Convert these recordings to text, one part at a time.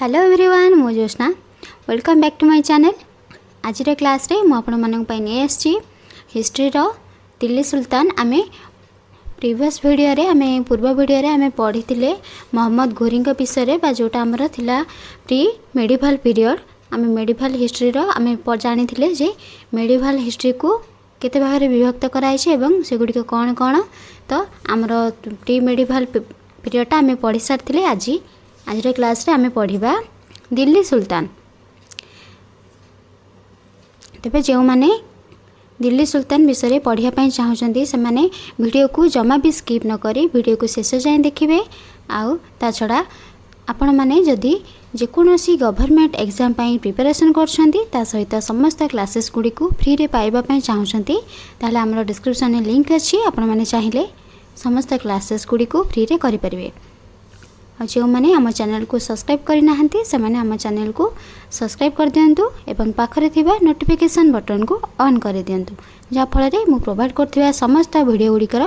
Hello everyone मो Jyotna welcome back to my channel. आज class रे मु आपण मानक पई नै आछि हिस्ट्री रो दिल्ली सुल्तान। आमे प्रीवियस वीडियो रे पूर्व वीडियो रे आमे पढ़ीथिले मोहम्मद घोरी को विषय रे बा जोटा हमर थिला प्री मेडिवल पीरियड। आमे मेडिवल हिस्ट्री रो आमे जानिथिले जे मेडिवल हिस्ट्री को केते भाग रे विभक्त कराई छै एवं से गुडी को कोन कोन तो हमर प्री मेडिवल पीरियड आमे पढ़ी सारथिले। आज क्लास रे आमे पढ़िबा दिल्ली सुल्तान। तेबे जो माने दिल्ली सुल्तान विषय पढ़िया चाहूँगी से माने वीडियो को जमा भी स्किप न करी वीडियो को शेष जाए देखिए। आउ ता छड़ा आपण माने जदि जेकोसी गवर्नमेंट एग्जाम पाई प्रिपरेशन करछंती ता सहित समस्त क्लासेस गुडी को फ्री रे पाइबा पई चाहूँगी ताले हमर डिस्क्रिप्शन में लिंक अच्छी आपण माने चाहिए समस्त क्लासेस गुडी को फ्री रे करि परिबे। जो मैंने आम चैनल को सब्सक्राइब करना से मैंने आम चैनल को सब्सक्राइब कर दिंतु एवं पाखरे थिबा नोटिफिकेशन बटन को ऑन कर दिंतु जहाँफल मु प्रोवाइड करथिबा समस्त वीडियो गुड़िकर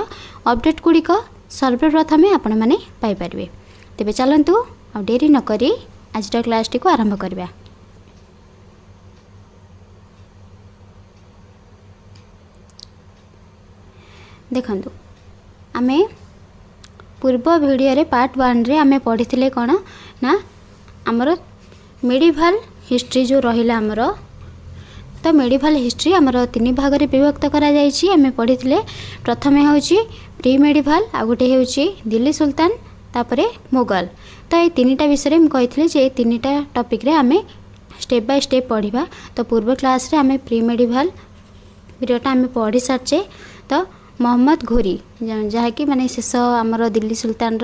अपडेट गुड़िक सर्वप्रथमे आपण मैंने पाइपर। तेबे चलंतु आ डेरी न करी आज क्लास टी को आरंभ करबा। देखंतु आमे पूर्व वीडियो रे पार्ट 1 रे आमे पढ़ी कौन ना आमर मेडिवल हिस्ट्री जो रहिला आमर तो मेडिवल हिस्ट्री आमर 3 भाग रे विभक्त करा जायछि। आमे पढ़ी प्रथमे होछि प्री मेडिवल आ गोटे होछि दिल्ली सुल्तान तापरे मुगल। तो ये 3टा विषय में कही जे 3टा टॉपिक रे आमे स्टेप बाय स्टेप पढ़िबा। तो पूर्व क्लास रे आमे प्री मेडिवल पीरियड आमे पढ़ी सारचे। तो मोहम्मद घोरी जहाँकि माने शेष आमर दिल्ली सुल्तान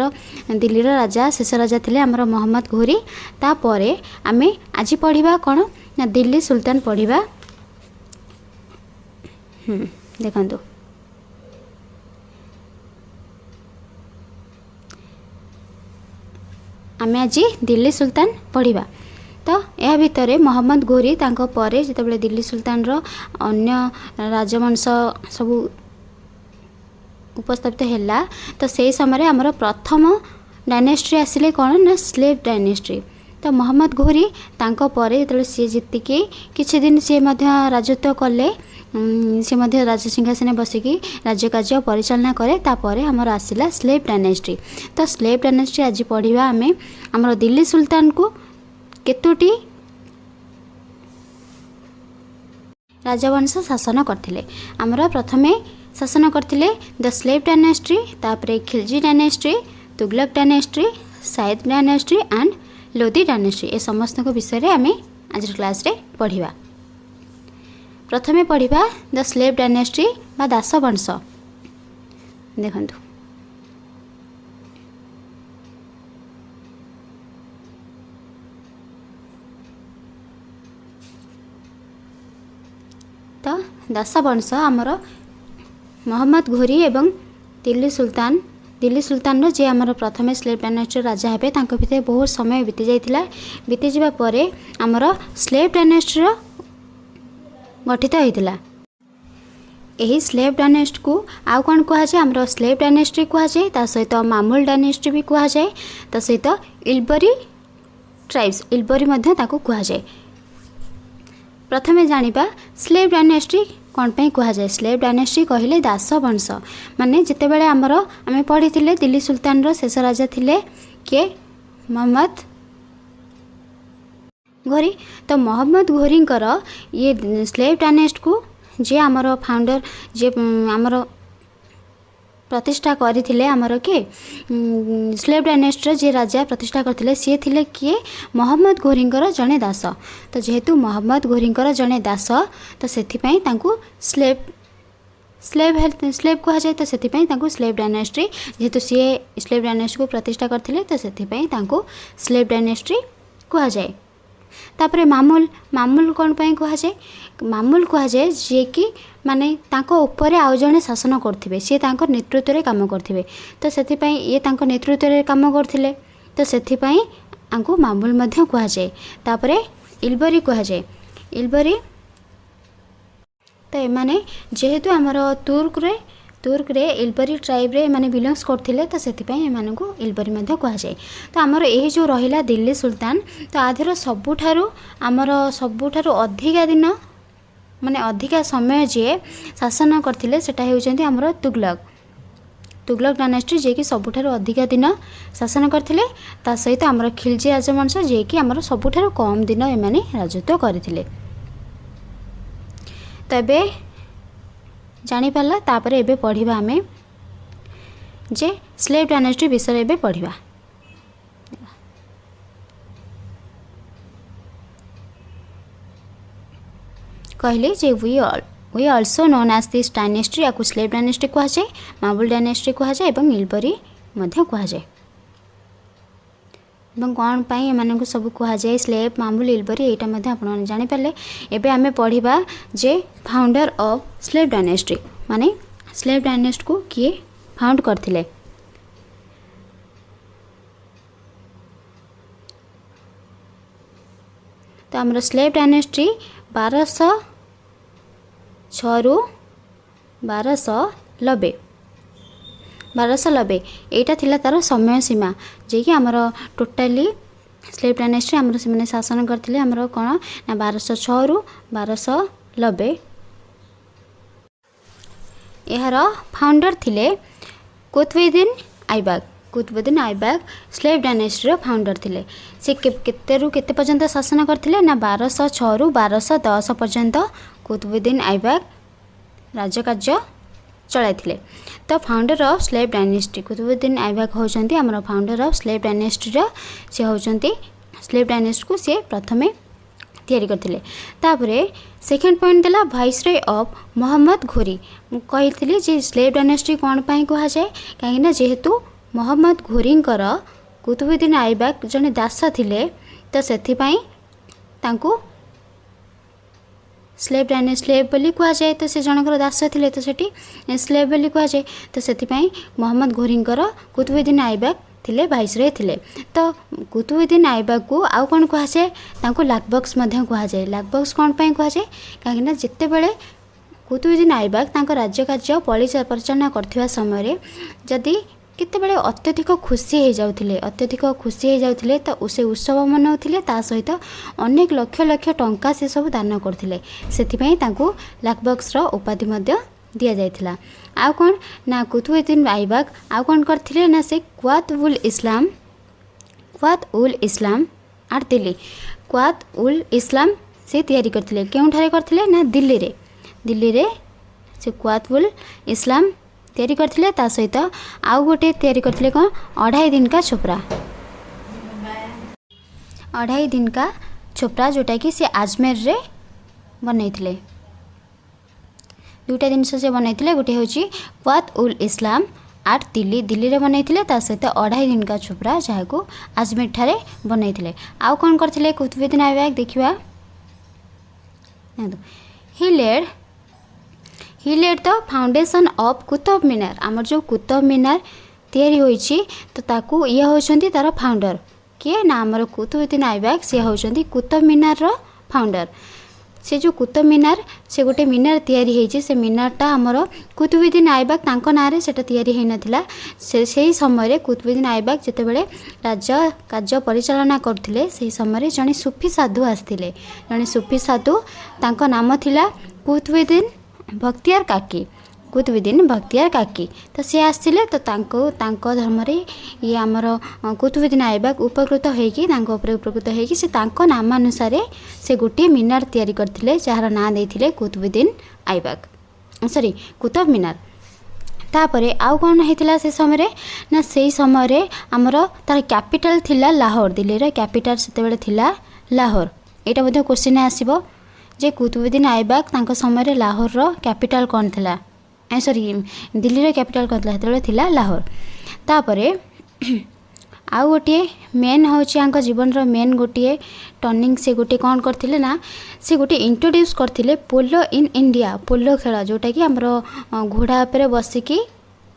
दिल्ली राजा शेष राजा थिले आमर मोहम्मद घोरी। तापरे आमे आज पढ़िबा कौन ना दिल्ली सुल्तान पढ़िबा। देखंतु आमे आज दिल्ली सुल्तान पढ़िबा। तो यह भितर मोहम्मद घोरी तांको परे जेतेबेले दिल्ली सुल्तान अन्य राजवंश सबू उपस्थापित हैला तो से समय आमर प्रथम डायनेस्टी आसिले कौन ना स्लेव डायनेस्टी। तो मोहम्मद घोरी तांको परे जेतेबेले सी जीतिकी किछि दिन सी मध्य राजत्व कले सी मध्य राजसिंहासन बसिकी राज्य कार्य परिचालना करे। तापरे हमर आसिला स्लेव डायनेस्टी। तो स्लेव डायनेस्टी आज पढ़िबा आमे हमर दिल्ली सुल्तान को केतोटी राजवंश शासन करथिले। हमर प्रथमे शासन करथिले द स्लेव डायनेस्टी तापरे Khilji dynasty Tughlaq dynasty Sayyid dynasty and Lodi dynasty. ए समस्त को विषय रे आमे आज क्लास रे पढ़िबा। प्रथमे पढ़िबा द स्लेव डायनेस्टी बा दास वंश। देखंतु तो दास वंश आमर मोहम्मद घोरी एवं दिल्ली सुल्तान जे आमर प्रथमे स्लेव डायनेस्टी राजा हेबे तांको भितर बहुत समय बीती जाइतिला। बीती जिबा परे आमर स्लेव डायनेस्टी गठित होइतिला। एही स्लेव डायनेस्टी को आउ कोन कहा जाय आमर स्लेव डायनेस्टी कहा जाय ता सहित मामूल डायनेस्टी भी कहा जाय ता सहित इल्बरी ट्राइब्स इल्बरी मध्ये ताको कहा जाय। प्रथमे जानिबा स्लेव डायनेस्टी कौन पे कहा जाए। स्लेव डायनेस्टी कहले दास वंश माने जितेबेले आमर आमे पढ़ीथिले दिल्ली सुल्तान रो शेष राजा थिले के मोहम्मद घोरी। तो मोहम्मद घोरींकर ये स्लेव डायनेस्टी को जे आमर फाउंडर जे आमर प्रतिष्ठा करथिले आमर के स्लेव डायनेस्टी जे राजा प्रतिष्ठा करथिले सी थिले किए मोहम्मद घोरींकर जने दास। तो जेहेतु मोहम्मद घोरींकर जने दास तो सेथि पई तांकू स्लेव कहा जाए। तो सेथि पई तांकू स्लेव डायनेस्टी जेहेतु सी स्लेव डायनेस्टी को प्रतिष्ठा करथिले तो सेथि पई तांकू स्लेव डायनेस्टी कहा जाए। तापरे मामूल कौन पे कहा जाए। मामूल कहा जाए जे कि माने तांको ऊपर आउ जने शासन करथिबे सी तांको नेतृत्व रे काम करथिबे। तो सेथि पई ये तांको नेतृत्व रे काम करथिले तो सेथि पई आंको मामूल मध्ये कहा जाए। तापरे इल्बरी कहा जाए। इल्बरी तो एमाने जेहेतु आमर तुर्क रे तुर्क रे इलबरी ट्राइब रे माने बिलोंग्स करथिले तो सेथिपई एमानकु इलबरी मध्ये कुहा जाय। तो हमर एही जो रहिला दिल्ली सुल्तान तो आधेर सबुठारु हमर सबुठारु अधिका दिन माने अधिका समय जे शासन करथिले सेटा हेउचंती हमर तुगलक तुगलक डायनेस्टी जे कि सबुठारु अधिका दिन शासन करथिले ता सहित हमर खिलजी राजवंश जे कि हमर सबुठारु कम दिन एमाने राजत्व करथिले। तबे जानी पाला तापरे एबे पढ़िबा हमें जे स्लेव डायनेस्टी विषय एबे पढ़िबा। कहले जे we also known as this dynasty या स्लेव डायनेस्टी कहा जाए, मार्बल डायनेस्टी कहा जाए एवं इलबरी मध्य कहा जाए। एवं कौन पाई एमानकु सब कहा जाए स्लेव मार्बल इलबरी एटा मध्य आपण जानि पाले। एबे हमें पढ़िबा जे फाउंडर ऑफ स्लेव डायनेस्टी माने स्लेव डायनेस्टी को किए फाउंड करथिले। तो हमर स्लेव डायनेस्टी 1206 रु 1290 एटा थिला तार समय सीमा जे कि हमर टोटाली स्लेव डायनेस्टी हमर से शासन करथिले हमर कोन ना 1206 रु 1290। यार फाउंडर थिले कुतुबुद्दीन ऐबक। कुतुबुद्दीन ऐबक स्लेव डायनेस्टी रो फाउंडर थिले। से केते रु केते पर्यंत शासन करथिले ना 1206 रु 1210 पर्यंत कुतुबुद्दीन ऐबक राज्यकार्य चलाइथिले। तो founder of slave dynasty Qutbuddin Aibak होचंती हमर फाउंडर ऑफ स्लेव डायनेस्टी रो से होचंती स्लेव डायनेस्टी को से प्रथमे तैयारी करथिले। तापरे सेकंड पॉइंट देला viceroy of Mohammad Ghori. कहिथिली J slave dynasty कोन पई कहा जाय काहेना जेहेतु मोहम्मद घोरींकर कुतुबुद्दीन ऐबक जने दास थिले तो सेथि पई तांको स्लेव बोली कहा जाए। तो से जनकर दास थिले तो सेठी स्लेव बोली कहा जाए। तो सेथि पई मोहम्मद घोरींकर कुतुबुद्दीन ऐबक थिले वाइसरॉय थिले। तो कुतुबुद्दीन ऐबक को आउ कोन कहा जाए तांको लाकबक्स मध्य कहा जाए। लाकबक्स कोन पई कहा जाए काहेना जेते बेले कुतुबुद्दीन ऐबक तांको राज्य कार्य परिचालना करथिबा समय रे जदी केते बेले अत्यधिक खुशी हो जाउथिले तो उसे उत्सव मनाउथिले ता सहित अनेक लक्ष लक्ष टंका से सब दान करथिले। सेथि पई तांको लाकबक्स रो उपाधि मध्य दिया जायथिला। आ कोन ना कुतुबुद्दीन ऐबक आ कोन करथिले ना से क्वात उल इस्लाम आर दिल्ली क्वात उल इस्लाम से तैयारी करथिले। केउठारे करथिले ना दिल्ली रे से क्वात उल इस्लाम तैयारी करथिले। ता सहित आउ गोटे तैयारी करथिले कोन 2.5 दिन का छोपरा 2.5 दिन का छोपरा जोटा कि से अजमेर रे बनैथिले। दुटा जिनस से बनैथिले गोटे होची क्वात उल इस्लाम आर दिल्ली रे बनैथिले। ता सहित 2.5 दिन का छोपरा जहा को अजमेर ठारे बनैथिले। आउ कोन करथिले कुतुबुद्दीन ऐबक देखिबा। He laid the foundation of Qutub Minar. आमर जो कुतुब मीनार तैयारी होईची तो ताकू ये होचंती तार फाउंडर किए ना आमर कुतुबुद्दीन ऐबक से होचंती कुतुब मीनार रो फाउंडर। से जो कुतुब मीनार से गोटे मीनार तैयारी होईची से मीनारटा आमर कुतुबुद्दीन ऐबक तांको नारे सेटा तैयारी हेई नथिला। से समय रे कुतुबुद्दीन ऐबक जते बेले राज्य कार्य परिचालना करथिले से समय रे जने सूफी साधु आस्थिले। जने सूफी साधु तांको नाम थिला कुतुबुद्दीन बख्तियार काकी। तो सी आसते तो तांको धर्म रे ये आमर कुतुबुद्दीन ऐबक उपकृत होइकी तांको ऊपर उपकृत होइकी से तांको नामानुसार से गोटे मीनार तैयारी करथिले जहार नाम देथिले कुतुबुद्दीन ऐबक कुतुब मीनार। तापरे आउ कोन हेतिला से समय रे ना सेही समय रे आमर तार कैपिटल थिला लाहौर। दिल्ली रे कैपिटल सेते बेले थिला लाहौर। एटा मध्ये क्वेश्चन आसीबो जे कुतुबुद्दीन ऐबक तांको समय रे लाहौर रो कैपिटल कोन थिला दिल्ली रो कैपिटल कोन थिला हेतले थिला लाहौर। तापरे आउ गोटे मेन होची आंक जीवन रो मेन गोटे टर्निंग से गोटे कोन करथिले ना से गोटे इंट्रोड्यूस करथिले पोलो इन इंडिया। पोलो खेल जोटा कि हमरो घोड़ा पर बसिकी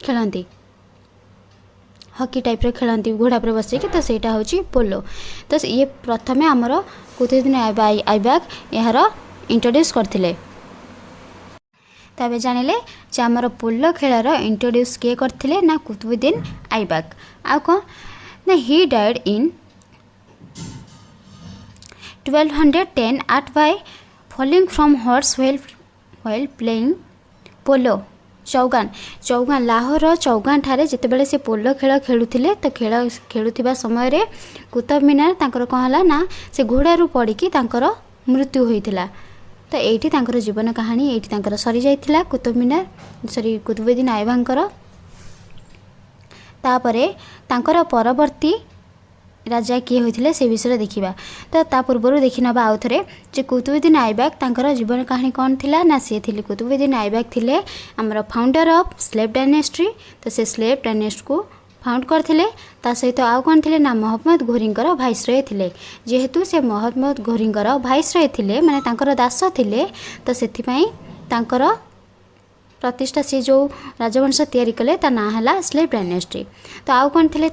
खेलंती हॉकी टाइप रे खेलंती घोड़ा पर बसिकी तो सेटा होची पोलो। तो ये प्रथमे हमरो कुतुबुद्दीन ऐबक यार इंट्रोड्यूस करथिले। तो ଏବେ ଜାଣିଲେ ଯେ ଆମର ପୋଲୋ ଖେଳର ଇଣ୍ଟ୍ରୋଡ୍ୟୁସ୍ କିଏ କରିଥିଲେ ନା କୁତୁବୁଦ୍ଦିନ ଆଇବାକ୍। ଆଉ କ'ଣ ନା he died in 1210 at by falling from horse while playing polo ଚୌଗାନ ଲାହୋର ଚୌଗାନ ଠାରେ ଯେତେବେଳେ ସେ ପୋଲୋ ଖେଳ ଖେଳୁଥିଲେ ତ ଖେଳ ଖେଳୁଥିବା ସମୟରେ କୁତବ ମିନାର ତାଙ୍କର କ'ଣ ହେଲା ନା ସେ ଘୋଡ଼ାରୁ ପଡ଼ିକି ତାଙ୍କର ମୃତ୍ୟୁ ହୋଇଥିଲା। ତ ଏଇଠି ତାଙ୍କର ଜୀବନ କାହାଣୀ ଏଇଠି ତାଙ୍କର ସରିଯାଇଥିଲା କୁତୁବୁଦ୍ଦିନ ଆଇବାକ୍ଙ୍କର। ତାପରେ ତାଙ୍କର ପରବର୍ତ୍ତୀ ରାଜା କିଏ ହୋଇଥିଲେ ସେ ବିଷୟରେ ଦେଖିବା। ତ ତା ପୂର୍ବରୁ ଦେଖିନେବା ଆଉ ଥରେ ଯେ କୁତୁବୁଦ୍ଦିନ ଆଇବାକ୍ ତାଙ୍କର ଜୀବନ କାହାଣୀ କ'ଣ ଥିଲା ନା ସିଏ ଥିଲେ କୁତୁବୁଦ୍ଦିନ ଆଇବାକ୍ ଥିଲେ ଆମର ଫାଉଣ୍ଡର ଅଫ୍ ସ୍ଲେଭ୍ ଡାଇନେଷ୍ଟ୍ରି। ତ ସେ ସ୍ଲେଭ୍ ଡାଇନେଷ୍ଟ୍ରିକୁ फाउंड करथिले। ता सहित आउ कौन थे ना मोहम्मद घोरींकर भाइसरय थिले। जेहेतु से मोहम्मद घोरींकर भाइसरय थिले माने तांकर दास थिले तो सेथिपई तांकर प्रतिष्ठा सी जो राजवंश तैयारी कले ता ना हला स्लेव डायनेस्टी। तो आउ कौन थे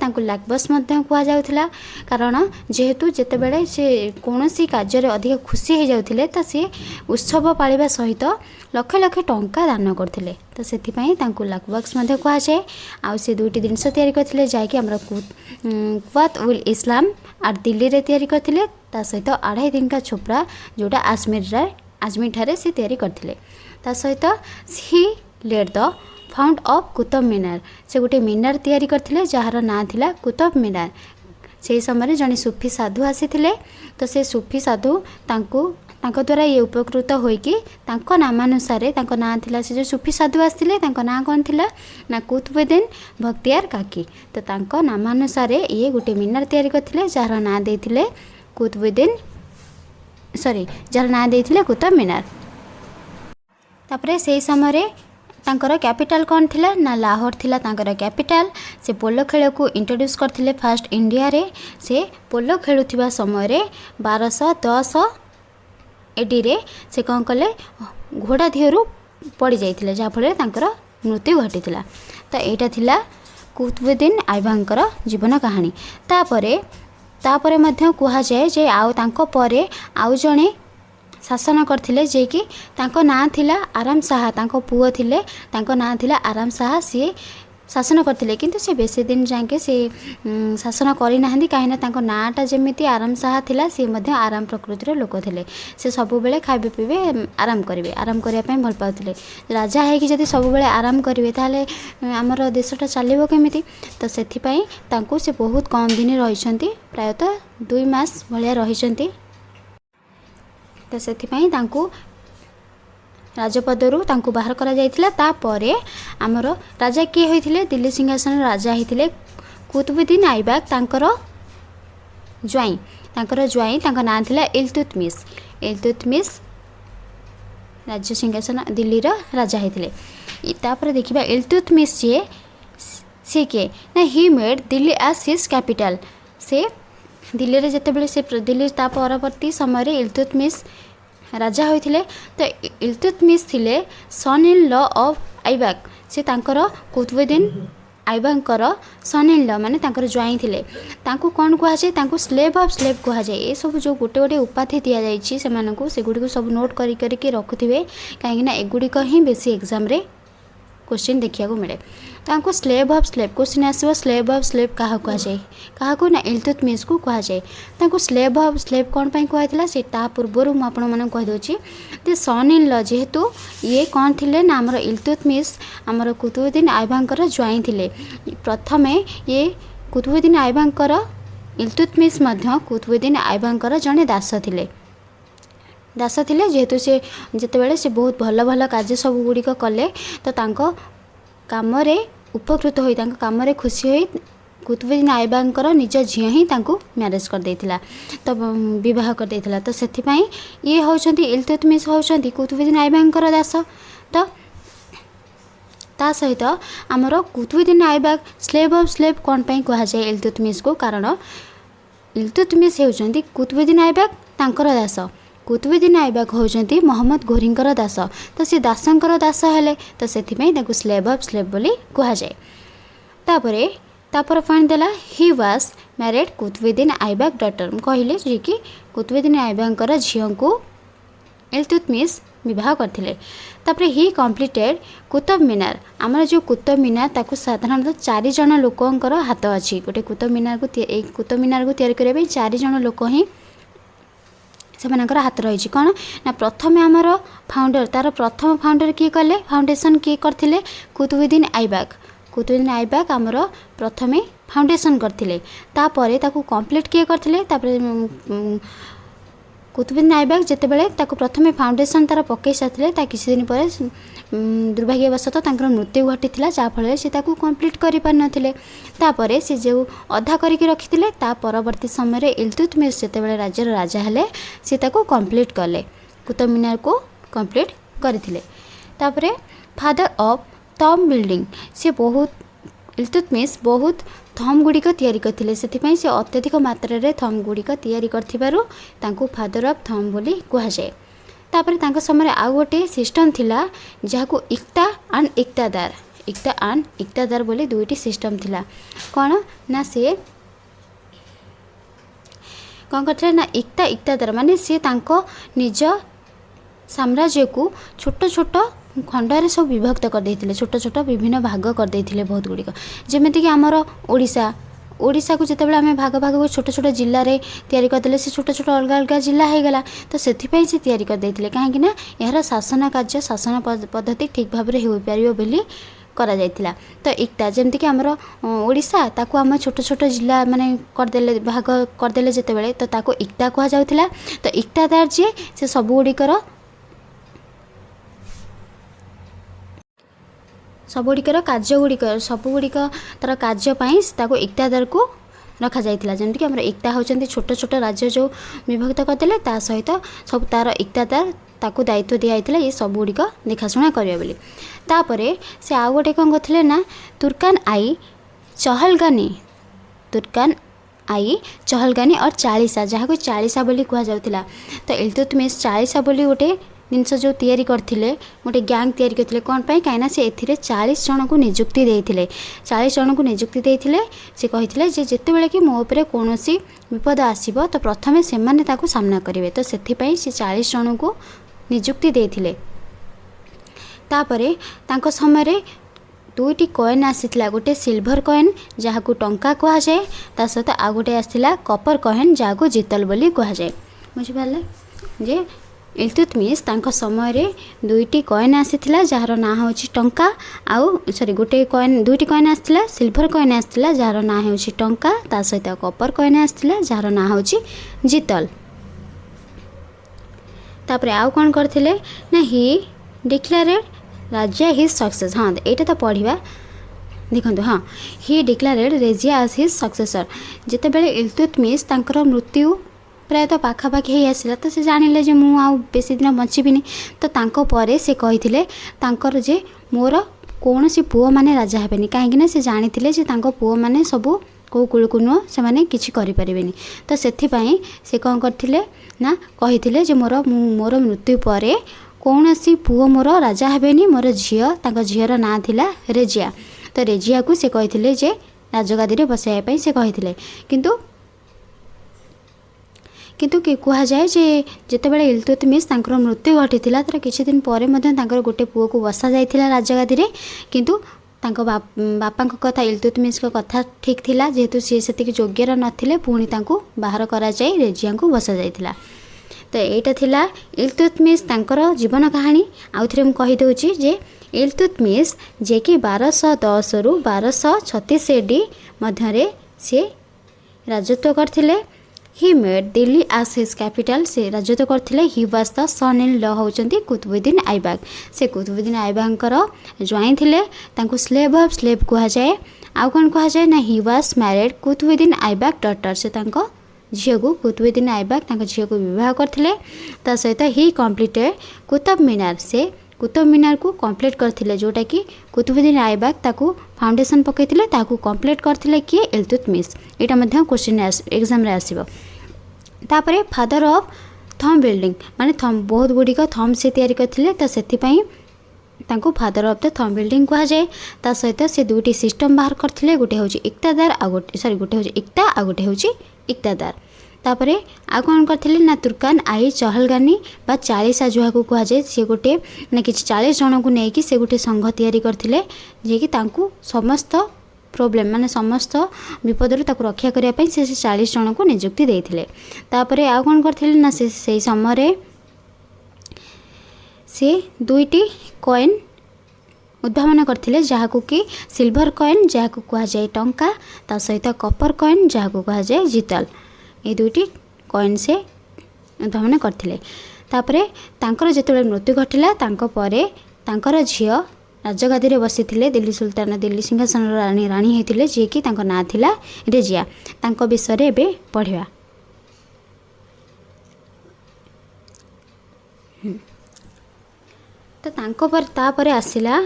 बस कह जाउथिला कारण जेहेतु जेते बेले से कोनोसी कार्य अधिक खुशी हो जाउथिले तो सी उत्सव पालिबा सहित लक्ष लक्ष टंका दान करथिले। तो सेथिपई तांकु लाकबक्स कह जाए। आउ से दुईटी जिनस तैयारी करथिले जाकि हमरा कुवत उल इस्लाम आर दिल्ली रे तैयारी करथिले। ता सहित 2.5 दिन का छोपरा जोटा आजमीर ठारे से तैयारी करथिले। ता सहित he laid the found of Qutub Minar से गोटे मीनार तैयारी करथिले जार ना थिला कुतुब मीनार। से समय जड़े सूफी साधु आसीथिले। तो से सूफी साधु तांको द्वारा ये उपकृत होइकी तांको नामानुसार तांको ना थिला से जो सूफी साधु आसथिले तांको ना कौन थिला ना कुतुबुद्दीन बख्तियार काकी। तो तांको नामानुसार ये गोटे मीनार तैयारी करथिले जार ना देथिले जार ना देथिले कुतुब मीनार। तापरे से समय तांकर कैपिटल कौन थिला ना लाहौर थिला तांकर कैपिटल। से पोलो खेल को इंट्रोड्यूस करथिले फास्ट इंडिया रे। से पोलो खेलुथिबा समय रे 1210 एडी रे से कौन कले घोड़ा धियरु पड़ी जाइथिले जाफल तांकर मृत्यु घटिथिला। तो एटा थिला कुतुबुद्दीन आइबाक्कर जीवन कहानी। तापरे मध्य कहा जाए जे आउ तांको परे आउ जणे शासन करथिले जे कि तांको ना थिला आराम शाह तांको पुओ थिले तांको ना थिला आराम शाह। सी शासन करथिले किंतु से बेसी दिन जाके से शासन करि नाहंदी काहेना तांको नाटा जेमिति आराम शाह थिला से मध्य आराम प्रकृतिर लोक थिले। से सब बेले खाइबे पीबे आराम करिवे आराम करिया पय भल पाउथिले। राजा है कि जदि सब बेले आराम करिवे ताले हमर देशटा चलिबो केमिति। तो सेथि पय तांको से बहुत कम दिन रहिसंती प्रायतः 2 मास भलिया रहिसंती। तो सेथिपई तांको राजपदरू तांको बाहर करा जायथिला। तापरे आमर राजा किए होइथिले दिल्ली सिंहासन राजा होइथिले कुतुबुद्दीन आइबाक तांकर ज्वाई तांका नाम थिला इल्तुतमिश राज्य सिंहासन दिल्ली रा राजा होइथिले। तापरे देखिबा इल्तुतमिश से के ना ही made Delhi as his capital. से दिल्ली रे जेतेबेले से दिल्ली ता परवर्ती समय रे इल्तुतमिश राजा होइथिले। तो इल्तुतमिश थिले सन इन लॉ ऑफ आइबाक। से तांकर कुतुबुद्दीन आइबाक्कर सन इन लॉ माने तांकर ज्वाई थिले। तांको कोन कहा जाय तांको स्लेव ऑफ स्लेव कहा जाय। ए सब जो गोटे गोटे उपाधि दिया जायछि सेमानकु से गुडी को सब नोट करि के रखुथिबे काहेकि ना एगुडी को ही बेसी एग्जाम रे क्वेश्चन देखिया को मिले। तांको स्लेव ऑफ स्लेव क्वेश्चन आसो स्लेव ऑफ स्लेव कहा कहा जाए क्या ना इल्तुतमिश को कहा जाए। तांको स्लेव ऑफ स्लेव कौन पाई कहला से ता पूर्वर मु आपण माने कह दोची जे सन इन लॉ जेहेतु ये कौन थिले ना हमर इल्तुतमिश हमर कुतुबुद्दीन आइबाक्कर ज्वाई थिले। प्रथमे ये कुतुबुद्दीन आइबाक्कर इल्तुतमिश मध्य कुतुबुद्दीन आइबाक्कर जने दास थिले जेहेतु से जितेबाला से बहुत भल भल कार्य सब गुड़िक कले। तो तांको काम रे उपकृत होई तांको काम रे खुशी होई कुतुबुद्दीन आइबाक्कर निज झियो ही तांको मैरेज कर देथिला तो विवाह कर देथिला। तो सेथिपई ये होचंती इल्तुतमिश होचंती कुतुबुद्दीन आइबाक्कर दास। तो ता सहित आमर कुतुबुद्दीन आइबाक स्लेव ऑफ स्लेव कौन पाई कहा जाए इल्तुतमिश को कारण इल्तुतमिश होचंती कुतुबुद्दीन आइबाक तांकर दास। कुतुबुद्दीन आइबाक होचंती मोहम्मद घोरींकर दास। तो से दासंकर दास हेले तो सेथिपई ताकु स्लेव ऑफ स्लेव बोली कहा जाए। तापर पॉइंट देला he was married Qutbuddin Aibak daughter कहले जे कि कुतुबुद्दीन आइबाक्कर झियो को इल्तुतमिश विवाह करथिले। तापर ही कम्प्लीटेड कुतुब मीनार। आमर जो कुतुब मीनार ताकू साधारणतः 4 जण लोकंकर हाथ अच्छी। गोटे कुतुब मीनार को तैयारी करबे 4 जण लोक ही सेमानकर हाथ रही। कौन ना प्रथम आमर फाउंडर तार प्रथम फाउंडर किए कले फाउंडेशन किए करथिले कुतुबुद्दीन ऐबक। कुतुबुद्दीन ऐबक आमर प्रथमे फाउंडेशन करथिले। तापरे ताकू कंप्लीट किए करथिले। तापरे कुतुबुद्दीन ऐबक जेतेबेले ताकू प्रथमे फाउंडेशन तार पकई साथिले ता किछि दिन पर दुर्भाग्यवशतः तांकर मृत्यु घटिथिला जाफल से ताकू कंप्लीट करि पार नथिले। तापरे से जो अधा करिक रखिथिले ता परवर्ती समय इल्तुतमिश जेतेबेले राज्यर राजा हेले से ताकू कंप्लीट कले कुतुब मीनार को कंप्लीट करथिले। तापरे फादर ऑफ थंब बिल्डिंग से बहुत इल्तुतमिश बहुत थंब गुड़िक तैयारी करथिले। सेथिपई से अत्यधिक मात्रा रे थंब गुड़िक तैयारी करथिबारु तांकू फादर ऑफ थंब बोली कुहा जाय। तापर तांको समय आउ गोटे सिस्टम थिला जहाको इक्ता एंड इक्तादार। इक्ता एंड इक्तादार बोली दुईटी सिस्टम थिला। कौन ना से कौन करथिले ना इक्ता इक्तादार माने से तांको निज साम्राज्य को छोट छोट खंडरे सब विभक्त कर देथिले। छोट छोट विभिन्न भाग कर देथिले बहुत गुड़िक। जेमिति कि आमर ओडिशा ओडिशा को जितेबाला आम भाग भाग को छोट छोट जिले में तैयारी करदे से छोट छोट अलग अलग जिला हो गला। तो से तैयारी करदे कहीं यार शासन कार्य शासन पद्धति ठीक भाव में हो पार बोली करा जायतिला। तो इक्ता जमती कि आमर ओडिशा ताको आम छोट छोट जिला माने करदेले भाग करदेले जेतेबेले तो ताको इक्ता कहा जाउथिला। तो इक्तादार जे से सब गुड़िकर सबुड़िक तार कार्यपाई ताको इक्तादार को रखा जाइतिला। जमती कि आमर इक्ता होचंती छोट छोट राज्य जो विभक्त करदेले ता सहित सब तार इक्तादार ताको दायित्व दिया ये सब गुड़िक देखाशुना करिया बोली। तापरे से आउ गोटे कौन करथिले ना तुर्कान आई चहलगानी तुर्कान आई चहलगानी और चालीसा जहाँ को चालीसा बोली कहा जाउतिला। तो इल्तुतमिश चालीसा बोली गोटे जिनस जो तैयारी करथिले गोटे गैंग तैयारी करथिले कौन पाई कहीं से एथिरे 40 जन को नियुक्ति देथिले। 40 जन को नियुक्ति देथिले से कहिथिले जे जेतेबेले कि मो उपरे कोनोसी विपद आसीबो तो प्रथमे से माने ताको सामना करिवे। तो सेथि पई से 40 जन को नियुक्ति देथिले। तापरे तांको समय रे दुईटी कॉइन आसीथिला गोटे सिल्वर कॉइन जहाँ को टंका कहा जाए ता सहित आ गोटे आसीथिला कॉपर कॉइन जहाँ को जितल बोली कहा जाए। बुझि पारले जे इल्तुतमिश तांको समय रे दुईटी कॉइन आसीथिला जार ना होची टंका आउ सॉरी गोटे कॉइन दुईटी कॉइन आसीथिला सिल्वर कॉइन आसीथिला जार ना होची टंका ता सहित कॉपर कॉइन आसीथिला जार ना होची जितल। तापरे आउ कोन करथिले ना ही डिक्लेरेड राजा हिज सक्सेस। हाँ एटा तो पढ़िबा देखो। हाँ he declared Razia as his successor. जेतेबेले इल्तुतमिश तांकर मृत्यु प्रायतः पाखापाखि ही आसला तो से जानिले जे मु आउ बेसी दिन बंचिबिनी। तो तांको परे से कहिथिले तांकर जे मोर कोनोसी पुओ माने राजा हेबेनी काहेकि से जानिथिले जे तांको पुओ माने सबु को कुलकु नुह से माने किछि करि परिबेनी। तो सेथिपई से कौन करथिले ना कहिथिले जे मोर मृत्यु परे कौनसी पुओ मोर राजा हेबेनी मोर झियो तांको झियर ना थिला रेजिया। तो रेजिया को से कहिथिले जे राजगादी रे बसाया पई से कहिथिले। किंतु कि कहा जाए जे जेतेबेले इल्तुतमिश तांकर मृत्यु घटिथिला तार किछि दिन परे मध्ये तांकर गोटे पुओ को बसा जाइथिला राजगादी रे। किंतु तांको बापांको कथा इल्तुतमिश को कथा ठीक थिला जेहेतु सी सेतिक योग्यर नथिले पुणी तांको बाहर करा जाय रेजिया को बसा जाइथिला। तो एटा थिला इल्तुतमिश तांकर जीवन कहानी। आउ थरे हम कहि दउची जे इल्तुतमिश जे कि 1210 रु 1236 एडी मध्यरे से राजत्व करथिले। He made Delhi as his capital से राजत्व करथिले। He was the son in law होचंती कुतुबुद्दीन ऐबक। से कुतुबुद्दीन ऐबकर ज्वाइन थिले तांको स्लेव ऑफ स्लेव कहा जाए। आउ कोन कहा जाए ना ही was married Qutbuddin Aibak daughter. से तांको झील को कुतुबुद्दीन ऐबक तांको झील को विवाह करथिले। ता सहित ही कंप्लीटेड कुतुब मीनार। से कुतुब मीनार को कंप्लीट करथिले जोटा कि कुतुबुद्दीन ऐबक ताकू फाउंडेशन पकैथिले ताकू कंप्लीट करथिले किए इल्तुतमिश। एटा मध्ये क्वेश्चन एग्जाम रे आसीबो। तापरे फादर ऑफ थंब बिल्डिंग माने थंब बहुत गुड़िक थंब से तैयारी करथिले। तो सेथिपई तांको father of the thumb building कहा जाए। ता सहित से दुईटी सिस्टम बाहर करथिले गोटे होची इक्तादार आ गोटे होची इक्ता आ गोटे होची इक्तादार। तापरे आ कौन करथिले ना तुर्कान आई चहलगानी बा 40 जुहा को कहा जाए सी गोटे ना कि 40 जन को लेकिन से गोटे संघ तैयारी करथिले जे कि तांकू समस्त प्रोब्लेम माने समस्त विपदर ताकू रक्षा करने से 40 जन को नियुक्ति देइथिले। तापरे आ कौन करथिले ना से समय से दुईटी कॉइन उद्भावन करथिले जहाकू कि सिल्वर कॉइन जहाकू कहा जाए टंका ता सहित कॉपर कॉइन जहाकू कहा जाए जितल ये दुईटी कॉइन से उद्भावन करथिले। तापरे तांकर जेतेबेले मृत्यु घटिला तांको परे तांकर झियो राजगादी रे बसिथिले दिल्ली सुल्तान दिल्ली सिंहासन राणी हेतिले जे कि तांको ना थिला रेजिया। तांको विषय रे एबे पढिबा। तो तांको पर तापरे आसिला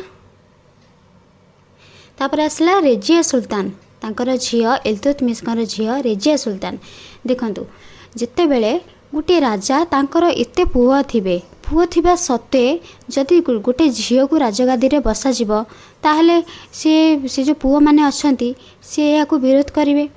रेजिया सुल्तान तांकर झियो इल्तुतमिशर झियो रेजिया सुल्तान। देखंतु जेतेबेले गोटे राजा तांकर एते पुओ थिबा सत्वे जदि गोटे झियो को राजगादी रे बसा जिवो ताहले से जो पुओ माने अछंती से या को विरोध करिवे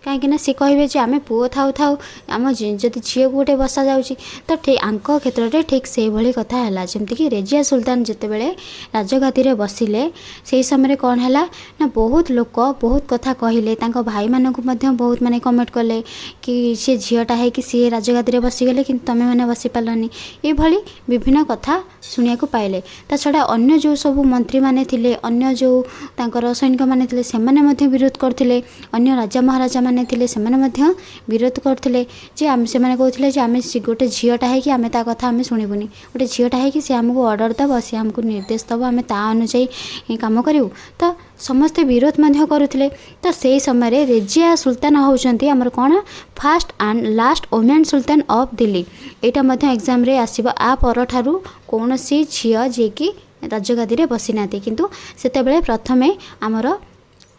कहीं सी कहे जे आम पुओ थाउ थाउ आम जदि झील को गोटे बसा जाऊँगी तो ठीक आंक क्षेत्र में ठीक से भाई कथा है जमीक रेजिया सुल्तान जितेबले राजगादी रे बसिले से समय कौन है ना बहुत लोक बहुत कथा कहले भाई मानक बहुत माने कमेंट कले कि सी झीलटा है कि सी राजगादी रे बसीगले कि तुम मैंने बसी पारनी ये विभिन्न कथा शुणा पाइले। ता छड़ा अन्य जो सब मंत्री माने थिले अन्य जो तांकर सैनिक माने थिले से माने विरोध करथिले अन्य राजा महाराजा माने थिले से माने विरोध करथिले जे आम से माने कहथिले जे आमे गोटे झीलटा है कि आमे ता कथा आमे सुनिबुनी गोटे झीलटा है कि से हमको ऑर्डर दब से हमको निर्देश दब आमे ता अनुसार काम करिउ तो समस्ते विरोध मध्य करुथिले। तो से समय रेजिया सुल्तान होउचंती हमर कोन first and last women sultan of Delhi एटा मध्य एग्जाम रे आसीबा आ परठारु कोनोसी झियो जे कि राजगादी रे बसी नाती किंतु सेतेबेले प्रथमे हमर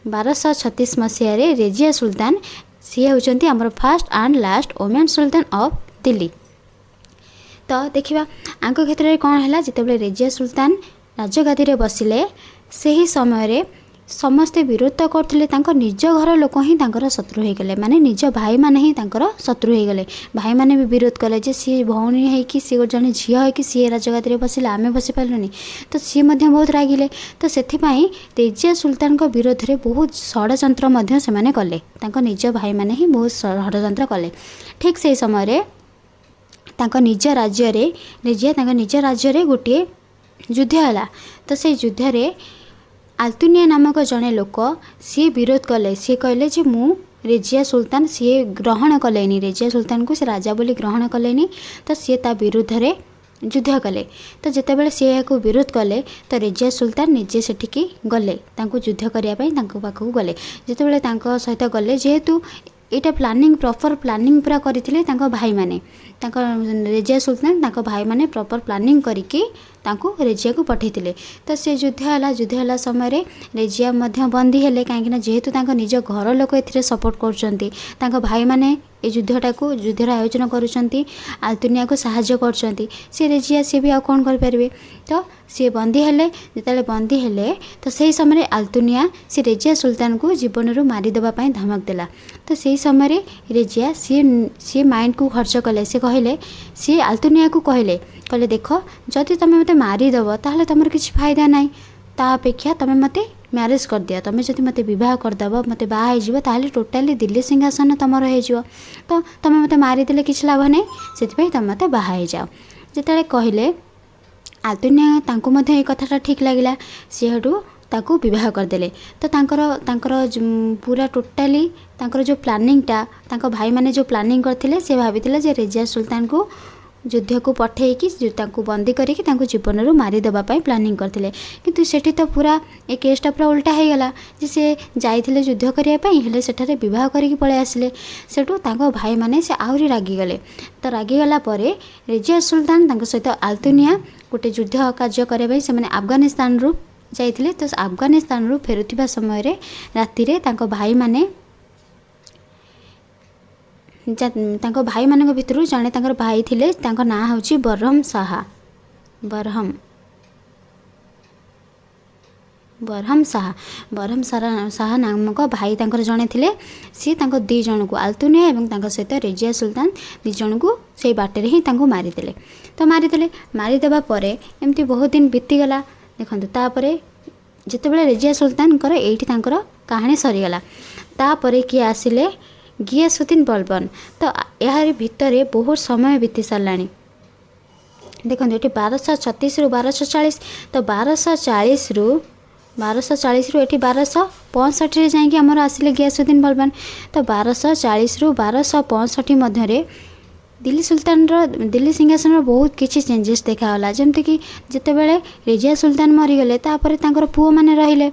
1236 मसीह रेजिया सुल्तान सी होउचंती हमर first and last women sultan of Delhi. तो देखिबा आंक क्षेत्र में कौन है जितेबले रेजिया सुल्तान राजगादी रे बसिले सही समय रे समस्ते विरोध करते निज घर लोक ही शत्रु हो गले माने निज भाई माने ही शत्रु हो गले भाई माने भी विरोध कले जे सी भौणी है कि सी जन झील है कि सी राजगादी रे बसिले आमे बसी पारलुनी तो सी बहुत रागिले। तो सेथिपाई रेजिया सुल्तान को विरोध में बहुत षड्यंत्र से कले निज भाई माने ही बहुत षड्यंत्र कले। ठीक से समय निज राज्य रे रेजिया निज राज्य रे गोटे युद्ध है तो से युद्ध रे आल्तुनिया नामक जड़े लोक सी विरोध कले सी कहले जे मु रेजिया सुल्तान सी ग्रहण कलेनी रेजिया सुल्तान को से राजा बोली ग्रहण कलेनी तो सी ता विरुद्ध रे युद्ध कले। तो जितेबाला सी या विरोध कले तो रेजिया सुल्तान निजे सेठिकी गले युद्ध करने पाखक गले जितेबाला सहित गले जेहेतु यहाँ प्लानिंग प्रॉपर प्लानिंग पूरा करते भाई माने रेजिया सुल्तान भाई माने प्रॉपर प्लानिंग करके रेजिया को पठेइथिले। तो से युद्ध है समय रेजिया बंदी हेले कहीं जेहेतु निज घर लोक ए सपोर्ट कर भाई माने ए युद्धर आयोजन करुँच आल्तुनिया को साहाय्य कर रेजिया सी भी कौन करें तो सी बंदी हेले जिते बंदी हेले तो सही समय आल्तुनिया सी रेजिया सुल्तान को जीवन रू मारिदेवाई धमक देला। तो सही समय रेजिया सी माइंड को खर्च कले से कहले सी आल्तुनिया को कहले देख जदि तुम मत मारिदेव ताहले तुमर किसी फायदा नाई ता अपेक्षा तुम मत मैरेज कर दिया तुम जब मत बह करदेव मत बाहर ताहले टोटाली दिल्ली सिंहासन तुमर हो तो तुम मत मारिदेले किसी लाभ ना से तुम मत बाहर जाओ जिते कहले आल्तुनिया तांको मध्य ये कथाटा ठीक लगिला सी हेटू ताकू विवाह करदेले। तो तांकर पूरा टोटाली तांकर जो प्लानिंगटा भाई माने जो प्लानिंग करथिले से भाबिथिले जे रेजिया सुल्तान को युद्ध को पठेइकी बंदी करके जीवन रू मारिदेवाई प्लानिंग करथिले किंतु सेठी तो पूरा ए केसटा पूरा उल्टा हो गला जे से जाइथिले युद्ध करने हेले सेठारे विवाह करके पळे आसिले सेठू भाई माने से आहरी रागिगले। तो रागिगला परे रेजिया सुल्तान सहित आल्तुनिया गोटे युद्ध कार्य करने से अफगानिस्तान रू जाइथिले। तो अफगानिस्तान रू फेरुथिबा समय रे राति रे भाई माने भाई मान भितर जड़े भाई थिले ना हूँ बरहम शाह बरहम साहा बरहम साहा नामक भाई तांकर जड़े थे सी दी जन को आल्तुनिया और सहित रेजिया सुल्तान दी जन को से बाटर ही मारिदे तो मारिदेवा एमती बहुत दिन बीतीगला देखो तापर जितेबाला रेजिया सुल्तान ये कहानी सरीगला तापर किए आसिले गियासुद्दीन बलबन तो यार भितर बहुत समय बीती सारा देखो ये 1236 रु 1240 तो 1240 रु ये 1265 जाकि आमर आसिले गियासुद्दीन बलबन तो 1240 रु 1265 मध्य दिल्ली सुल्तान दिल्ली सिंहासन बहुत किसी चेंजेस देखागला जमती जिते बड़े रेजिया सुल्तान मरीगले तापर पुओ मैंने रहिले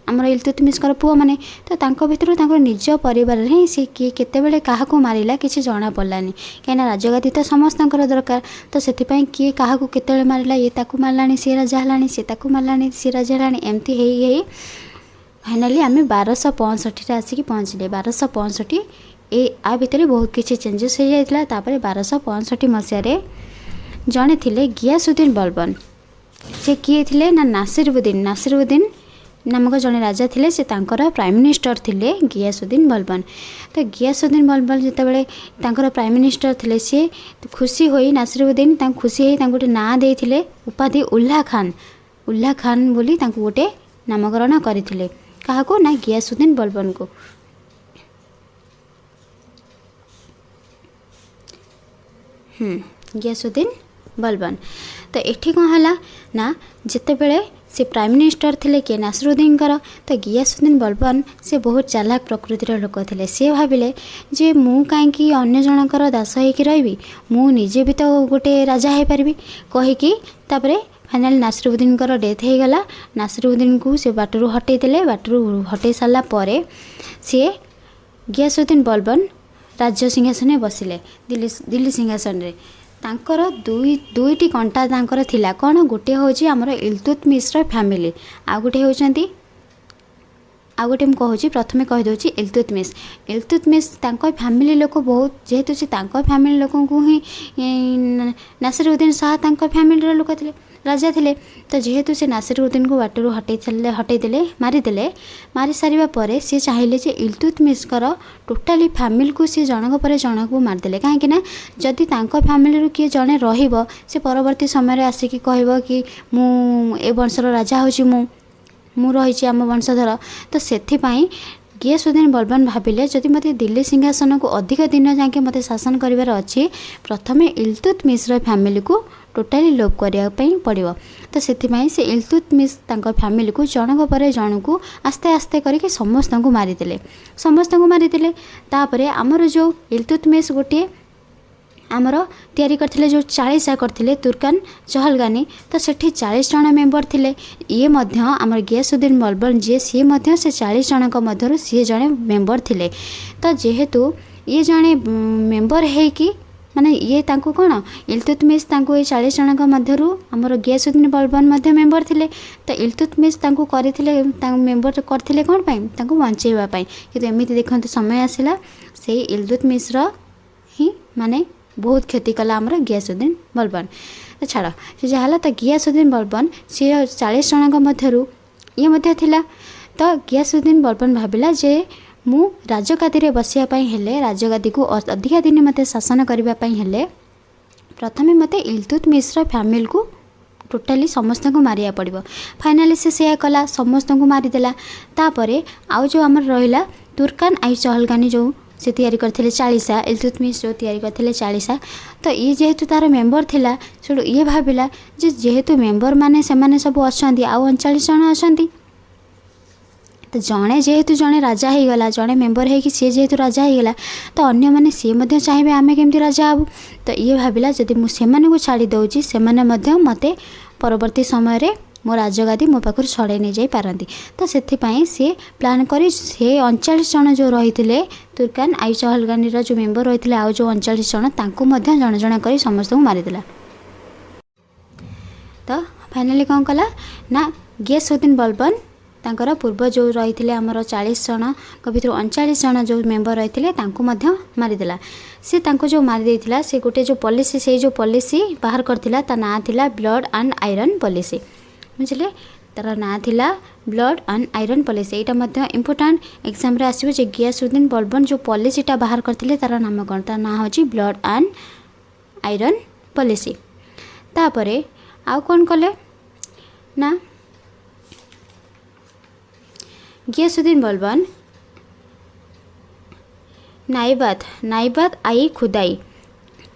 आमर इल्तुतमिशर पुओ मैंने तो भितर निज परिवार ही सी किए केतेबेले क्या मारिला किसी जना पड़ानी कहीं राजगादी तो समस्त दरकार तो से किए क्या केतेबेले मारिला ये ताकू मारलानी सी राजा है सी ताकू मारलानी सी राजा है एमती है फाइनाली आम 1265 आसिक पहुँचले 1265 आ भितर बहुत किसी चेंजेस हो जाता 1265 मसीह जड़े थे गियासुद्दीन बलबन से किए थे ना नासिरुद्दीन नामक जड़े राजा थे से प्राइम मिनिस्टर थे गियासुद्दीन बलबन तो गियासुद्दीन बलबन जितेबाला प्राइम मिनिस्टर थे सी खुशी हो नासिरुद्दीन खुशी हो गोटे ना देते उपाधि उल्ला खान बोली गोटे नामकरण करते क्या ना गियासुद्दीन बलबन को गियासुद्दीन बलबन तो ये कौन है ना जितेबाला से प्राइम मिनिस्टर थे किए नासिरुद्दीन तो गियासुद्दीन बलबन से बहुत चालाक प्रकृतिर लोक थे सी भाविले जे मु कहीं अन्य जनकर दास होकर रही मु निजे भी तो गोटे राजा हो पारि कहीकि फाइनाल नासिरुद्दीन डेथ हो गला नासिरुद्दीन को से बाटरू हटेदेले बाटरू हटे सारापर सी गियासुद्दीन बलबन राज्य सिंहासन बसिले दिल्ली सिंहासन रे तांकर दुईटी कंटा तांकर थिला कौन गोटे हूँ आमर इल्तुतमिशर फैमिली आ गोटे होती आ गोटे मुझे प्रथम कहीदे इल्तुतमिश फैमिली लोक बहुत जेहेतु से फैमिली लोक ही नासिरुद्दीन शाह फैमिली लोक थे राजा थे तो जेहेतु से नासिरुद्दीन को बाटरू हटेदेले मारी सारा पर सी चाहिए जे इल्तुतमिशर टोटाली फैमिली को सी जनक पर जनक को मारिदेले कहीं जदि फैमिली किए जड़े से परवर्ती समय आसिक कह कि मु ए वंशर राजा हूँ मु रही आम वंशधर तो से गियासुद्दीन बलबन भाविले जदि मत दिल्ली सिंहासन को अधिक दिन जाके मत शासन करार अच्छी प्रथम इल्तुतमिशर फैमिली को टोटाली लोप करने पड़ो तो से इल्तुतमिश फैमिली को जनक पर जन को आस्ते आस्ते करके समस्त को मारिदेले तापर आमर जो इल्तुतमिश गोटे आमर तैयारी करथिले जो 40 करथिले तुर्कान चहलगानी तो सेठी 40 जन मेंबर थिले ये मध्य आमर गियासुद्दीन बलबन जी सी मध्य से 40 जनक मध्यरु सी जने मेंबर थिले तो जेहेतु ये जने मेंबर है कि माने ये तांको कोन इल्तुतमिश तांको ये 40 जनक मध्यरु आमर गियासुद्दीन बलबन मध्य मेंबर थिले तो इल्तुतमिश तांको करथिले मेंबर करथिले कोन पई तांको बंचेबा पई कि एमिति देखंतु समय आसिला से इल्तुतमिशर ही माने बहुत क्षति कला आमर गियासुद्दीन बलबन तो छाड़ से जहाँ तो गियासुद्दीन बलबन सी 40 जनक मध्यरु ये मध्य थिला तो गियासुद्दीन बलबन भाविला जे मु राजगादी बसिया हेले राजगादी को अधिका दिन मत शासन करने प्रथम मत इल्तुतमिशर फैमिली को टोटाली समस्त को मारिया पड़ो फाइनाली से कला समस्त को मारिदेला तापर आउ जो आमर रहा तुर्कान आई चहलगानी जो से तैयारी करथिले 40 इल्तुतमिश जो तैयारी करथिले 40 तो ये जेहेतु तार मेंबर थिला सेडू ये भाविला जे जेहेतु मेंबर माने से माने सब अछंती आ 39 जन अछंती तो जड़े जेहेतु जड़े राजा हो गला जड़े मेंबर है कि सी जेहेतु राजा हो गला तो अन्य मैंने सी मध्य चाहिए आमे केमती राजा हबु तो ये भाविला जदि मु सेमाने को छाड़ी दउची सेमाने मध्य मते परवर्ती समय रे मो राजगादी मो पाखर छड़े नहीं जाई पारंती तो सेथिपाई सी प्लान करी से 39 जन जो रही तुर्कान आई चहलगानी जो मेंबर रही आउ जो 39 जन तांको मध्य जन जन करी समस्त को मारिदेला तो फाइनाली कौन कला ना गियासुद्दीन बलबन तांकर पूर्व जो रही आमर 40 जन भर 39 जन जो मेंबर रही मारिदेला सी तांको जो मारिदेला से गोटे जो पॉलिसी से जो पॉलिसी बाहर करथिला ता ना थिला ब्लड एंड आयरन पॉलिसी बुझे तार ना थिला blood and iron policy. Etah Madhya important exam रे आसीबो जे गियासुद्दीन बलबन जो पॉलिसीटा बाहर करथिले तार नाम कोन, तार ना होची ब्लड एंड आयरन पॉलिसी। तापरे आउ कोन कले ना गियासुद्दीन बलबन नाइबात आई खुदाई।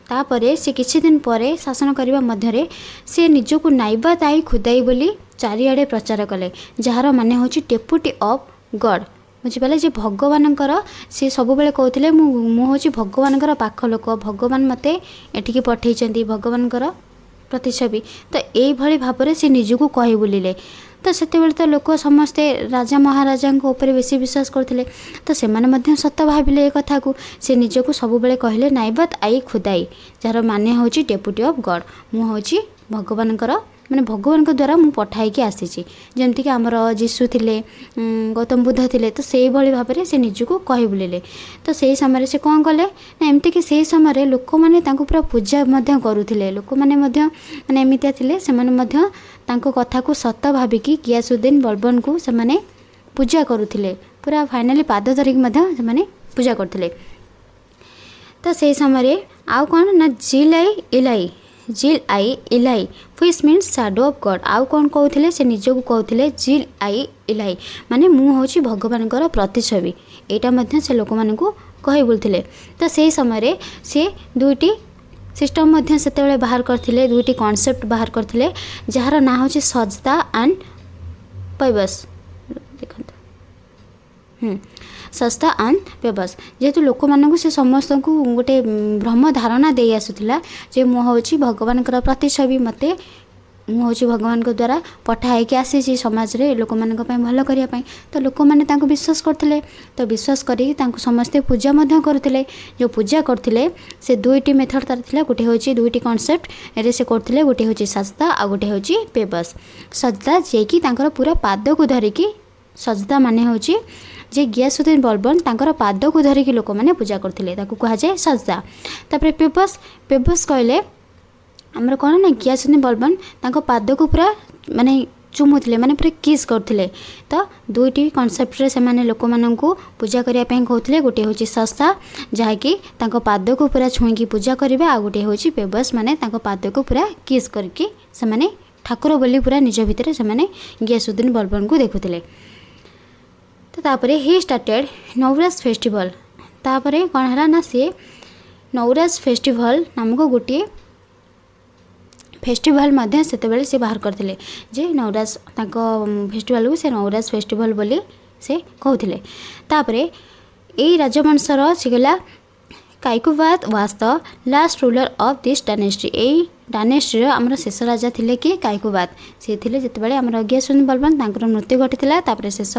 तापरे से किछि दिन परे शासन करबा मध्यरे से निजको नाइबात आई खुदाई बोली चारिआडे प्रचार कले, जार माने होची डेप्यूटी ऑफ गॉड। बुझिपाले जे भगवानकर से सब बेले कहथिले मु होची भगवानकर पाख लोक, भगवान मते एठिकी पठेइचंती, भगवानकर प्रतिछवि। तो एई भली भाबरे से निजको कहि बोलिले। तो सेते बेले तो लोक समस्ते राजा महाराजा ऊपर बेसी विश्वास करथिले, तो सेमाने मध्य सत्य भाबिले ए कथा को। से निजको सब बेले कहले नाइबात आई खुदाई, जार माने होची डेप्यूटी ऑफ गॉड, मु होची भगवानकर माने भगवान द्वारा मु पठाई के आसीची। जेमती कि आमर जीशु थिले, गौतम बुद्ध थिले, तो से भली भाबरे से निजको कहि बोलिले। तो सेही समय से कोन कले ना एमती कि सेही समय लोक माने तांको पूरा पूजा मध्य करूथिले। लोक माने मध्य माने एमितिया थिले, सेमाने मध्य तांको कथा को सत्य भाबिकी गियासुद्दीन बलबन को से माने पूजा करूथिले, पूरा फाइनली पाद धरिक मध्य से माने पूजा करथिले। तो सेही समय आउ कोन ना जिल आई इलाई which means shadow of God. आउ कौन कहते से निजको कहते जिल आई इलाई माने मु होची भगवानकर प्रतिछवि। एटा मध्य से लोक मानकु कहि बोलथिले। तो सेही समय से दुईटी सिस्टम मध्य सेतेबेले बाहर करथिले, दुईटी कॉन्सेप्ट बाहर करथिले, जार ना होची सजदा एंड पैबस। देखंत सस्ता एंड पेबस, जेहेतु लोक मानकु से समस्त को गोटे भ्रम धारणा दे आसुथिला जे मु होची भगवानकर प्रतिछवि, मते मु होची भगवान को द्वारा पठाई के आसी समाज रे लोक मानक पय भलो करिया पय। तो लोक माने तांको विश्वास करथिले, तो विश्वास करी तांको समस्ते पूजा मध्य करथिले। जो पूजा करथिले से दुईटी मेथड तार थिला, गोटे होची दुईटी कांसेप्ट रे से करथिले, गोटे होची सजदा आ गोटे होची पेबस। सजदा जे कि तांकर पूरा पाद को धरिकी, सजदा माने होची जे गियासुद्दीन बलबन तांकर पाद को धरिकी लोक माने पूजा करथिले, ताकू कहा जाय सजदा। तापर पेबस कहले हमर कोन ना गियासुद्दीन बलबन तांको पाद को पूरा माने चुमुथिले, माने पूरा किस करथिले। तो दुईटी कॉन्सेप्ट रे से माने लोक माननकु पूजा करिया पय कहथिले, गोटे होची सस्ता जहा कि तांको पाद को पूरा छुईकी पूजा करिवे, आ गोटे होची पेबस माने तांको पाद को पूरा किस करके से माने ठाकुर बोली पूरा निज भितरे से माने गियासुद्दीन बलबन को देखुथिले। तो तापरे ही स्टार्टेड नवराज फेस्टिवल। तापरे कौन है ना से नवराज फेस्टिवल नामक गोटे फेस्टिवल मध्य सेतेबेले से बाहर करथिले, जे नवराज तांको फेस्टिवल को से नवराज फेस्टिवल बोली से कहथिले। तापरे एई राजवंशर सिगला Kaiqubad was the last ruler of this dynasty. एई डायनेस्टी रो हमर शेष राजा थिले कि काइकुबात, से थिले जेतेबेले हमर गियासुद्दीन बलबन तांकर मृत्यु घटिथिला। तापरे शेष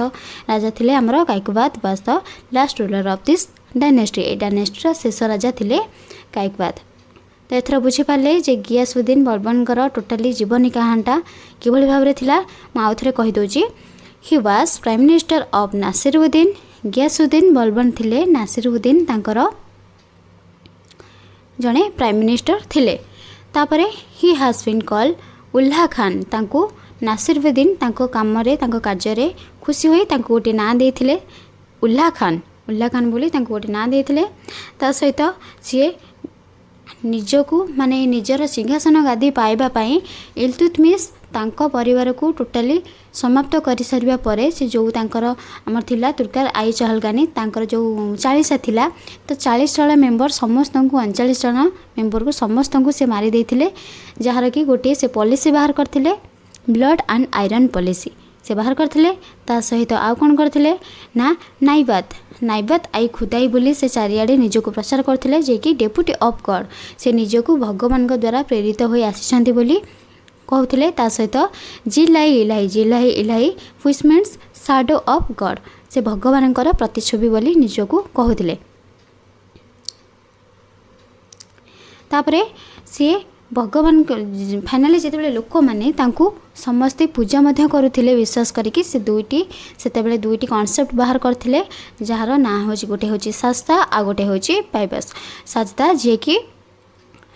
राजा थिले हमर Kaiqubad was the last ruler of this dynasty. ए डायनेस्टी रो शेष राजा थिले काइकुबात। तो एथर बुझी पाले जे गियासुद्दीन बलबनकर टोटाली जीवनी कहानीटा किभଳି भाबरे थिला। म आउ थरे कहि दोची, he was prime minister of Nasiruddin. Ghiyasuddin Balban थिले नासिरुद्दीन तांकर जड़े प्राइम मिनिस्टर थिले। तापरे ही हाज बीन कॉल्ड उल्लाह खान। तांको नासिरुद्दीन तांको काम रे तांको कार्य रे खुशी होई तांको गोटे ना देथिले उल्लाह खान बोली तांको गोटे ना देथिले। ता सहित सी निजको माने निजर सिंहासन गादी पाइबा पाई इल्तुतमिश तांको परिवार को टोटाली समाप्त कर सारिबा परे से जो तांकर हमर थिला तुर्कार आई चहलगानी तांकर जो 40 थिला, तो 40 जण मेंबर समस्त को 39 जण मेंबर को समस्त को से मारी देथिले, जहार कि गोटे से पॉलिसी बाहर करथिले ब्लड एंड आयरन पॉलिसी से बाहर करथिले। ता सहित आउ कोन करथिले ना नाइबात आई खुदाई बोली से चारिआडे निजको प्रचार करथिले, जे कि डेप्यूटी ऑफ गॉड से निजको भगवान द्वारा प्रेरित होई आसीछंती बोली कहथिले। ता सहित जिलाई इलाई which means shadow of God से भगवानकर प्रतिछवि बोली निजको कहथिले। तापरे से भगवान फाइनाली जिते लोक मैंने समस्ते पूजा मध्य करुथिले विश्वास करिकि से दुईटी कॉन्सेप्ट बाहर करथिले, जार ना होची गोटे होची सस्ता आ गोटे होची पाइबस। सस्ता जे कि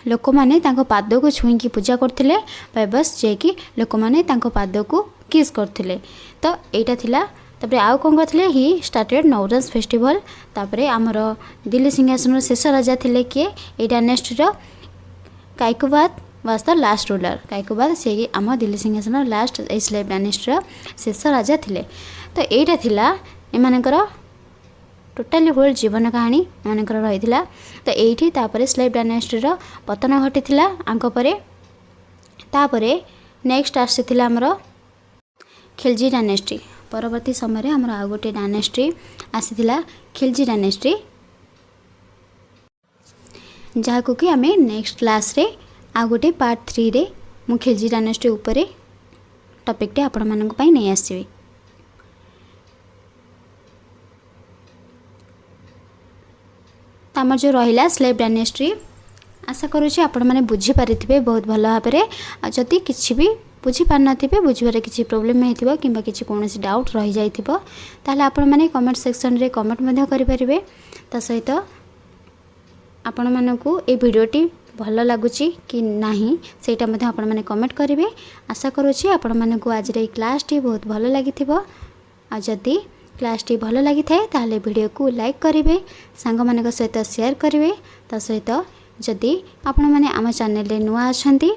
लोक मैंने पाद को छुईकी पूजा करथिले, पाइबस जे कि लोक मैंने पाद को किस करथिले तो एटा थिला तापर आउ कोन करथिले ही स्टार्टेड नवरंग फेस्टिवल तापर आमर दिल्ली सिंहासन शेष राजा थिले किए एटा नेक्स्ट रो Kaiqubad was the last ruler Kaiqubad से आम दिल्ली सिंहासन लास्ट स्लेव डायनेस्टी शेष राजा थिले तो एटा थिला एमानकर टोटाली होल जीवन कहानी एमानकर रहिथिला तो एठी तापर स्लेव डायनेस्टी पतन घटिथिला आंक परे तापर नेक्स्ट आसीथिला हमर खिलजी डायनेस्टी परवर्ती समय हमर आ गोटे डायनेस्टी आसीथिला खिलजी डायनेस्टी जहाँ कि आम नेक्स्ट क्लास रे आ गोटे पार्ट 3 रे मु खिलजी डायनेस्टी उपरे टॉपिक टे आपण मानक पई नै आसीबे तमर जो रहिला स्लेव डायनेस्टी आशा करूँ आपण मैंने बुझी पारिथिबे बहुत भल भाव में जदि किछि भी बुझी पार नथिबे बुझिबारे किछि प्रॉब्लम हेतिबो किंबा किछि कोनोसी डाउट रहि जाइथिबो ताले आपण माने कमेंट सेक्शन रे कमेंट मध्ये करि परिबे ता सहित आपण मानकू ए वीडियोटी भल लगुची कि नाही सेटा मध्ये आपण माने कमेंट करिवे आशा करूँ आपण मानकू आज रे क्लास टी बहुत भल लागिथिबो आ जदि क्लास टी भल लगी थाए ताले वीडियो को लाइक करिवे सांग मानक सहित शेयर करिवे ता सहित जदि आपण माने आम चैनल रे नुआ अछंती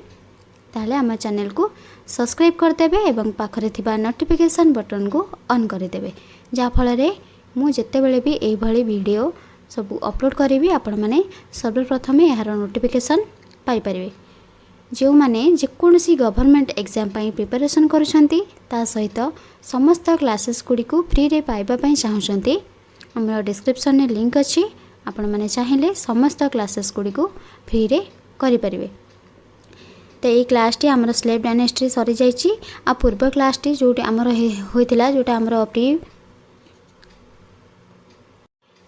ताले आम चैनल को सब्सक्राइब करदेबे एवं पाखरे थिबा नोटिफिकेशन बटन को ऑन करदेबे जा फल रे मु जत्ते बेले भी एई भली वीडियो सब अपलोड करी आपण माने सर्वप्रथम यार नोटिफिकेशन पाई परिवे जो माने जेकोसी गवर्नमेंट एग्जाम पाई प्रिपरेशन करुछंती ता सहित समस्त क्लासेस गुडी को फ्री रे पाइबा पाई चाहउछंती हमर डिस्क्रिप्शन रे लिंक अछि आपण माने चाहिले समस्त क्लासेस गुडी को फ्री रे करि परिवे तो ये क्लास टी आमर स्लेव डायनेस्टी सरी जाइछि आ पूर्व क्लास टी जोटी आमर होइतिला जोटा आमर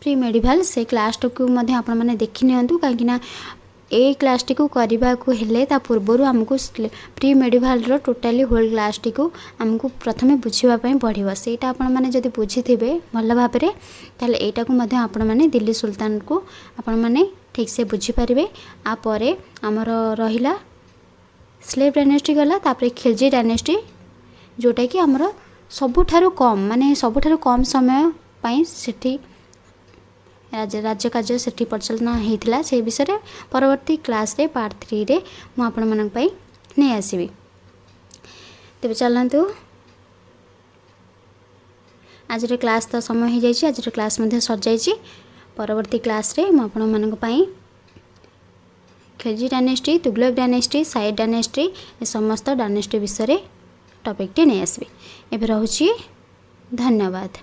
प्री मेडिवल से क्लास को मध्य आपण माने देखि नियंतु काहेकि ना ए क्लास टी को करबा को हेले ता पूर्वरु हमको प्री मेडिवल रो टोटली होल क्लास टी को हमको प्रथमे बुझिबा पई पड़िबो सेटा आपण माने जदी बुझिथिबे भल भाबरे ताले एटा को मध्य आपण माने दिल्ली सुल्तान को आपण माने ठीक से बुझि परिबे आ परे हमर रहिला स्लेव डायनेस्टी गला तापर खिलजी डायनेस्टी जोटा कि हमर सबुठारु कम माने सबुठारु कम समय पई सेठी राज्य कार्य सेठी परिचालना होता से विषय परवर्ती क्लास रे पार्ट 3 रे मु आपण मानक पई नै आसीबी तेबे चलंतु आज रे क्लास तो समय हो जाइछि आज रे क्लास मध्ये सर जाइछि परवर्ती क्लास रे मु आपण मानक पई Khilji dynasty Tughlaq dynasty Sayyid dynasty ए समस्त डायनेस्टी विषय टॉपिक टी नै आसीबी एबे रहउछि धन्यवाद।